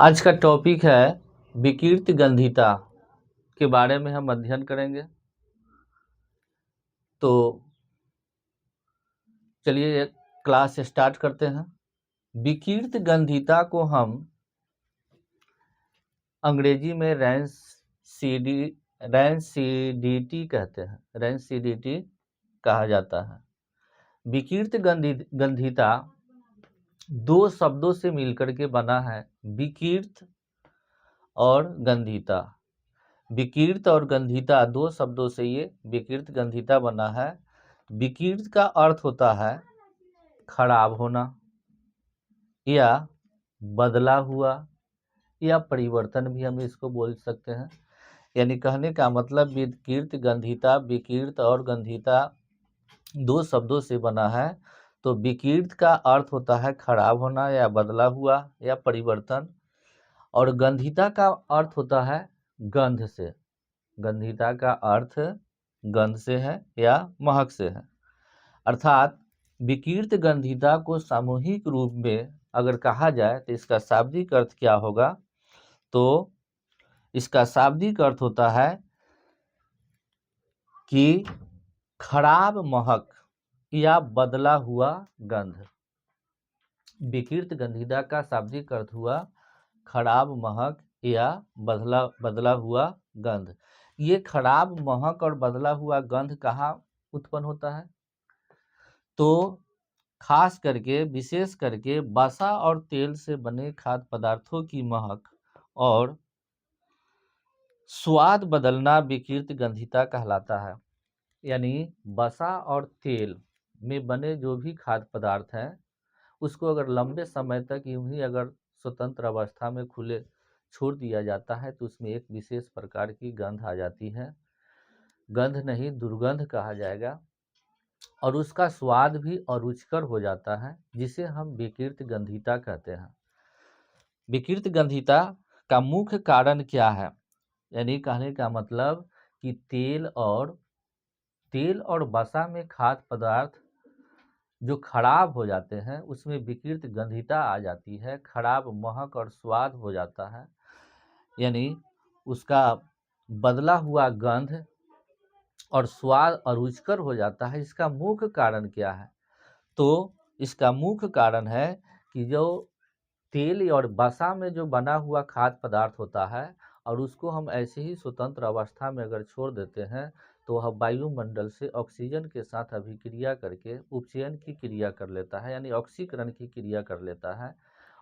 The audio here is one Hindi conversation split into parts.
आज का टॉपिक है विकृत गंधिता के बारे में हम अध्ययन करेंगे। तो चलिए क्लास स्टार्ट करते हैं। विकृत गंधिता को हम अंग्रेजी में रैंसिडिटी कहते हैं। रैंसिडिटी कहा जाता है। विकृत गंधिता दो शब्दों से मिलकर के बना है, विकृत और गंधिता। विकृत और गंधिता दो शब्दों से ये विकृत गंधिता बना है। विकृत का अर्थ होता है खराब होना या बदला हुआ या परिवर्तन भी हम इसको बोल सकते हैं। यानी कहने का मतलब विकृत और गंधिता दो शब्दों से बना है। तो विकृत का अर्थ होता है खराब होना या बदला हुआ या परिवर्तन, और गंधिता का अर्थ होता है गंध से। गंधिता का अर्थ गंध से है या महक से है। अर्थात विकृत गंधिता को सामूहिक रूप में अगर कहा जाए तो इसका शाब्दिक अर्थ क्या होगा? तो इसका शाब्दिक अर्थ होता है कि खराब महक या बदला हुआ गंध। विकृत गंधिता का शाब्दिक अर्थ हुआ खराब महक या बदला हुआ गंध। ये खराब महक और बदला हुआ गंध कहाँ उत्पन्न होता है? तो खास करके विशेष करके वसा और तेल से बने खाद्य पदार्थों की महक और स्वाद बदलना विकृत गंधिता कहलाता है। यानी वसा और तेल में बने जो भी खाद्य पदार्थ हैं उसको अगर लंबे समय तक यूं ही अगर स्वतंत्र अवस्था में खुले छोड़ दिया जाता है तो उसमें एक विशेष प्रकार की गंध आ जाती है। गंध नहीं, दुर्गंध कहा जाएगा, और उसका स्वाद भी अरुचिकर हो जाता है, जिसे हम विकृत गंधिता कहते हैं। विकृत गंधिता का मुख्य कारण क्या है? यानी कहने का मतलब कि तेल और वसा में खाद्य पदार्थ जो खराब हो जाते हैं उसमें विकृत गंधिता आ जाती है, खराब महक और स्वाद हो जाता है, यानी उसका बदला हुआ गंध और स्वाद अरुचिकर हो जाता है। इसका मुख्य कारण क्या है? तो इसका मुख्य कारण है कि जो तेल और वसा में जो बना हुआ खाद्य पदार्थ होता है और उसको हम ऐसे ही स्वतंत्र अवस्था में अगर छोड़ देते हैं तो वह वायुमंडल से ऑक्सीजन के साथ अभिक्रिया करके उपचयन की क्रिया कर लेता है, यानी ऑक्सीकरण की क्रिया कर लेता है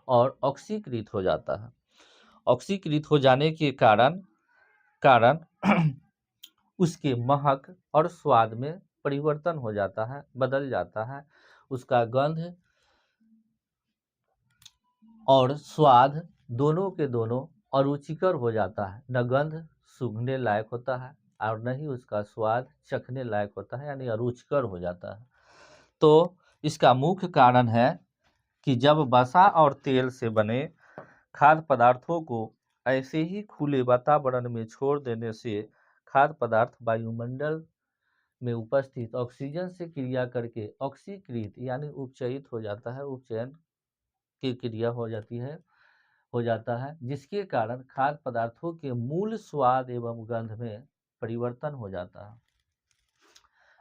और ऑक्सीकृत हो जाता है। ऑक्सीकृत हो जाने के कारण उसके महक और स्वाद में परिवर्तन हो जाता है, बदल जाता है। उसका गंध और स्वाद दोनों के दोनों अरुचिकर हो जाता है। न गंध सूंघने लायक होता है और न ही उसका स्वाद चखने लायक होता है, यानी अरुचिकर हो जाता है। तो इसका मुख्य कारण है कि जब वसा और तेल से बने खाद्य पदार्थों को ऐसे ही खुले वातावरण में छोड़ देने से खाद्य पदार्थ वायुमंडल में उपस्थित ऑक्सीजन से क्रिया करके ऑक्सीकृत यानी उपचयित हो जाता है, उपचयन की क्रिया हो जाता है, जिसके कारण खाद्य पदार्थों के मूल स्वाद एवं गंध में परिवर्तन हो जाता है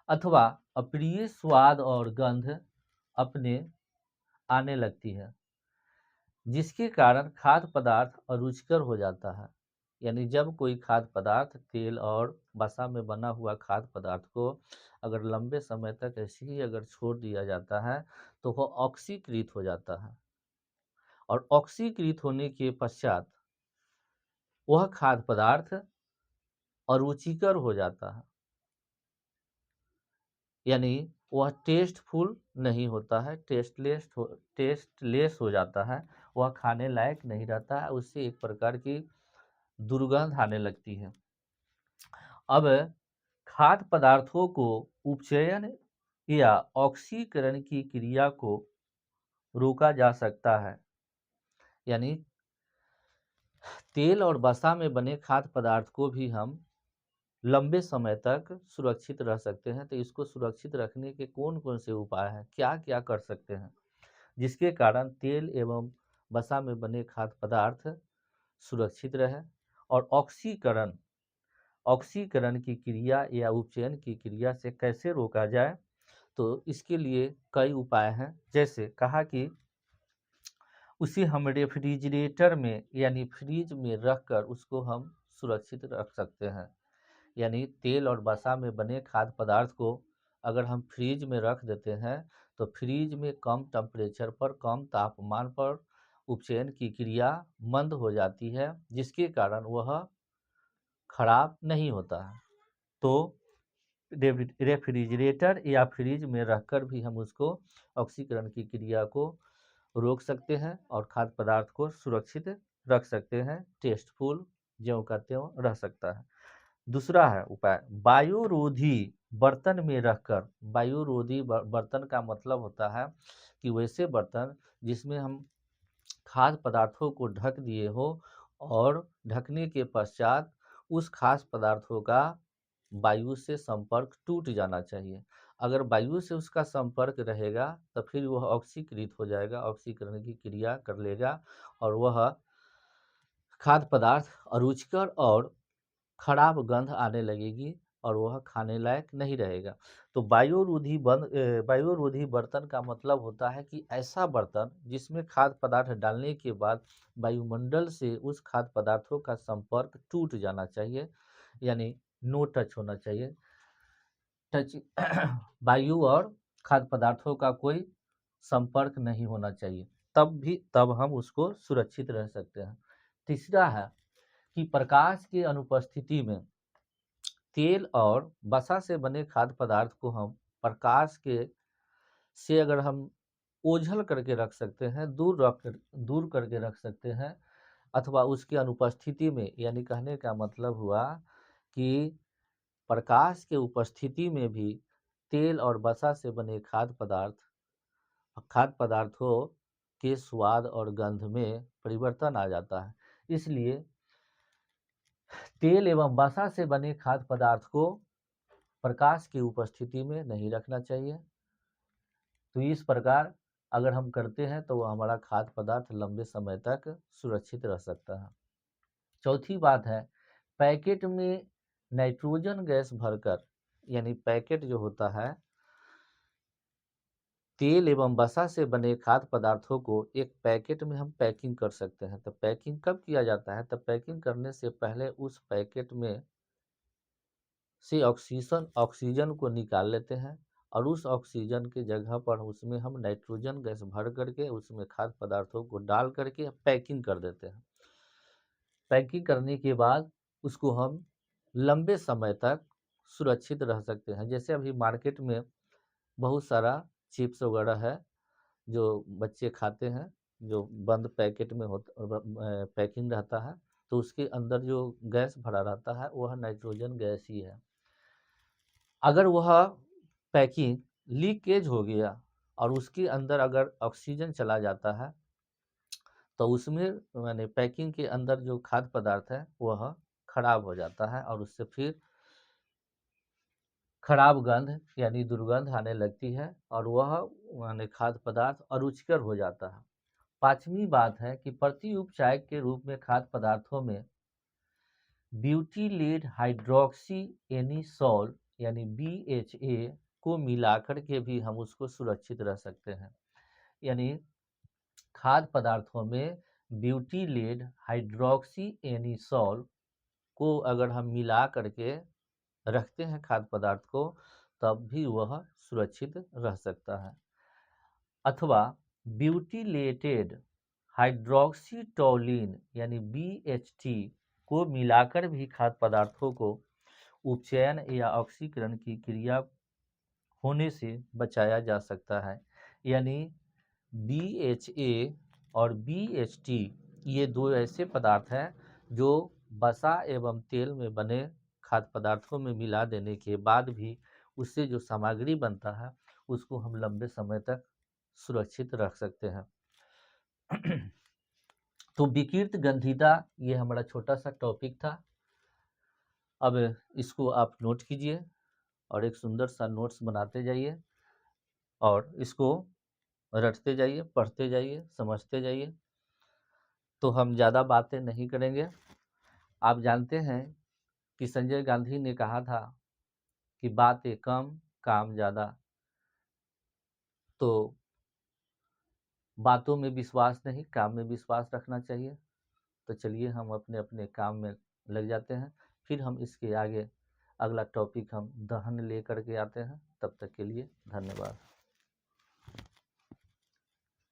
अथवा अप्रिय स्वाद और गंध अपने आने लगती है, जिसके कारण खाद्य पदार्थ अरुचिकर हो जाता है। यानी जब कोई खाद्य पदार्थ तेल और वसा में बना हुआ खाद्य पदार्थ को अगर लंबे समय तक ऐसे ही अगर छोड़ दिया जाता है तो वह ऑक्सीकृत हो जाता है, और ऑक्सीकृत होने के पश्चात वह खाद्य पदार्थ अरुचिकर हो जाता है, यानी वह टेस्टफुल नहीं होता है, टेस्टलेस हो जाता है, वह खाने लायक नहीं रहता है, उससे एक प्रकार की दुर्गंध आने लगती है। अब खाद्य पदार्थों को उपचयन या ऑक्सीकरण की क्रिया को रोका जा सकता है, यानी तेल और वसा में बने खाद्य पदार्थ को भी हम लंबे समय तक सुरक्षित रह सकते हैं। तो इसको सुरक्षित रखने के कौन कौन से उपाय हैं, क्या कर सकते हैं, जिसके कारण तेल एवं वसा में बने खाद्य पदार्थ सुरक्षित रहे। और ऑक्सीकरण ऑक्सीकरण की क्रिया या उपचयन की क्रिया से कैसे रोका जाए, तो इसके लिए कई उपाय हैं। जैसे कहा कि उसे हम रेफ्रिजरेटर में यानी फ्रीज में रखकर उसको हम सुरक्षित रख सकते हैं। यानी तेल और वसा में बने खाद्य पदार्थ को अगर हम फ्रीज में रख देते हैं तो फ्रीज में कम टेम्परेचर पर, कम तापमान पर उपचयन की क्रिया मंद हो जाती है, जिसके कारण वह खराब नहीं होता है। तो रेफ्रिजरेटर या फ्रिज में रखकर भी हम उसको ऑक्सीकरण की क्रिया को रोक सकते हैं और खाद्य पदार्थ को सुरक्षित रख सकते हैं, टेस्टफुल ज्यों का त्यों रह सकता है। दूसरा है उपाय वायुरोधी बर्तन में रखकर। वायुरोधी बर्तन का मतलब होता है कि वैसे बर्तन जिसमें हम खाद्य पदार्थों को ढक दिए हो और ढकने के पश्चात उस खाद्य पदार्थों का वायु से संपर्क टूट जाना चाहिए। अगर वायु से उसका संपर्क रहेगा तो फिर वह ऑक्सीकृत हो जाएगा, ऑक्सीकरण की क्रिया कर लेगा और वह खाद्य पदार्थ अरुचिकर और खराब गंध आने लगेगी और वह खाने लायक नहीं रहेगा। तो वायुरोधी बर्तन का मतलब होता है कि ऐसा बर्तन जिसमें खाद्य पदार्थ डालने के बाद वायुमंडल से उस खाद्य पदार्थों का संपर्क टूट जाना चाहिए, यानी नो टच होना चाहिए। टच वायु और खाद्य पदार्थों का कोई संपर्क नहीं होना चाहिए, तब हम उसको सुरक्षित रह सकते हैं। तीसरा है कि प्रकाश की अनुपस्थिति में तेल और वसा से बने खाद्य पदार्थ को हम प्रकाश के से अगर हम ओझल करके रख सकते हैं, दूर करके रख सकते हैं, अथवा उसकी अनुपस्थिति में, यानी कहने का मतलब हुआ कि प्रकाश के उपस्थिति में भी तेल और वसा से बने खाद्य पदार्थों के स्वाद और गंध में परिवर्तन आ जाता है। इसलिए तेल एवं वसा से बने खाद्य पदार्थ को प्रकाश की उपस्थिति में नहीं रखना चाहिए। तो इस प्रकार अगर हम करते हैं तो वह हमारा खाद्य पदार्थ लंबे समय तक सुरक्षित रह सकता है। चौथी बात है पैकेट में नाइट्रोजन गैस भरकर, यानी पैकेट जो होता है तेल एवं वसा से बने खाद्य पदार्थों को एक पैकेट में हम पैकिंग कर सकते हैं। तो पैकिंग कब किया जाता है? तो पैकिंग करने से पहले उस पैकेट में से ऑक्सीजन को निकाल लेते हैं और उस ऑक्सीजन के जगह पर उसमें हम नाइट्रोजन गैस भर करके उसमें खाद्य पदार्थों को डाल करके पैकिंग कर देते हैं। पैकिंग करने के बाद उसको हम लंबे समय तक सुरक्षित रह सकते हैं। जैसे अभी मार्केट में बहुत सारा चिप्स वगैरह है जो बच्चे खाते हैं, जो बंद पैकेट में पैकिंग रहता है, तो उसके अंदर जो गैस भरा रहता है वह नाइट्रोजन गैस ही है। अगर वह पैकिंग लीकेज हो गया और उसके अंदर अगर ऑक्सीजन चला जाता है तो उसमें माने पैकिंग के अंदर जो खाद्य पदार्थ है वह खराब हो जाता है और उससे फिर खराब गंध यानी दुर्गंध आने लगती है और वह माने खाद्य पदार्थ अरुचिकर हो जाता है। पांचवी बात है कि प्रति उपचायक के रूप में खाद्य पदार्थों में ब्यूटीलेट हाइड्रोक्सी एनिसोल यानी BHA को मिलाकर के भी हम उसको सुरक्षित रह सकते हैं। यानी खाद्य पदार्थों में ब्यूटीलेट हाइड्रोक्सी एनिसोल को अगर हम मिला करके रखते हैं खाद्य पदार्थ को, तब भी वह सुरक्षित रह सकता है। अथवा ब्यूटीलेटेड हाइड्रोक्सीटोलिन यानी BHT को मिलाकर भी खाद्य पदार्थों को उपचयन या ऑक्सीकरण की क्रिया होने से बचाया जा सकता है। यानी BHA और BHT ये दो ऐसे पदार्थ हैं जो वसा एवं तेल में बने खाद्य पदार्थों में मिला देने के बाद भी उससे जो सामग्री बनता है उसको हम लंबे समय तक सुरक्षित रख सकते हैं। तो विकृत गंधिता ये हमारा छोटा सा टॉपिक था। अब इसको आप नोट कीजिए और एक सुंदर सा नोट्स बनाते जाइए और इसको रटते जाइए, पढ़ते जाइए, समझते जाइए। तो हम ज़्यादा बातें नहीं करेंगे। आप जानते हैं कि संजय गांधी ने कहा था कि बातें कम काम ज़्यादा। तो बातों में विश्वास नहीं, काम में विश्वास रखना चाहिए। तो चलिए हम अपने अपने काम में लग जाते हैं, फिर हम इसके आगे अगला टॉपिक हम दहन लेकर के आते हैं। तब तक के लिए धन्यवाद।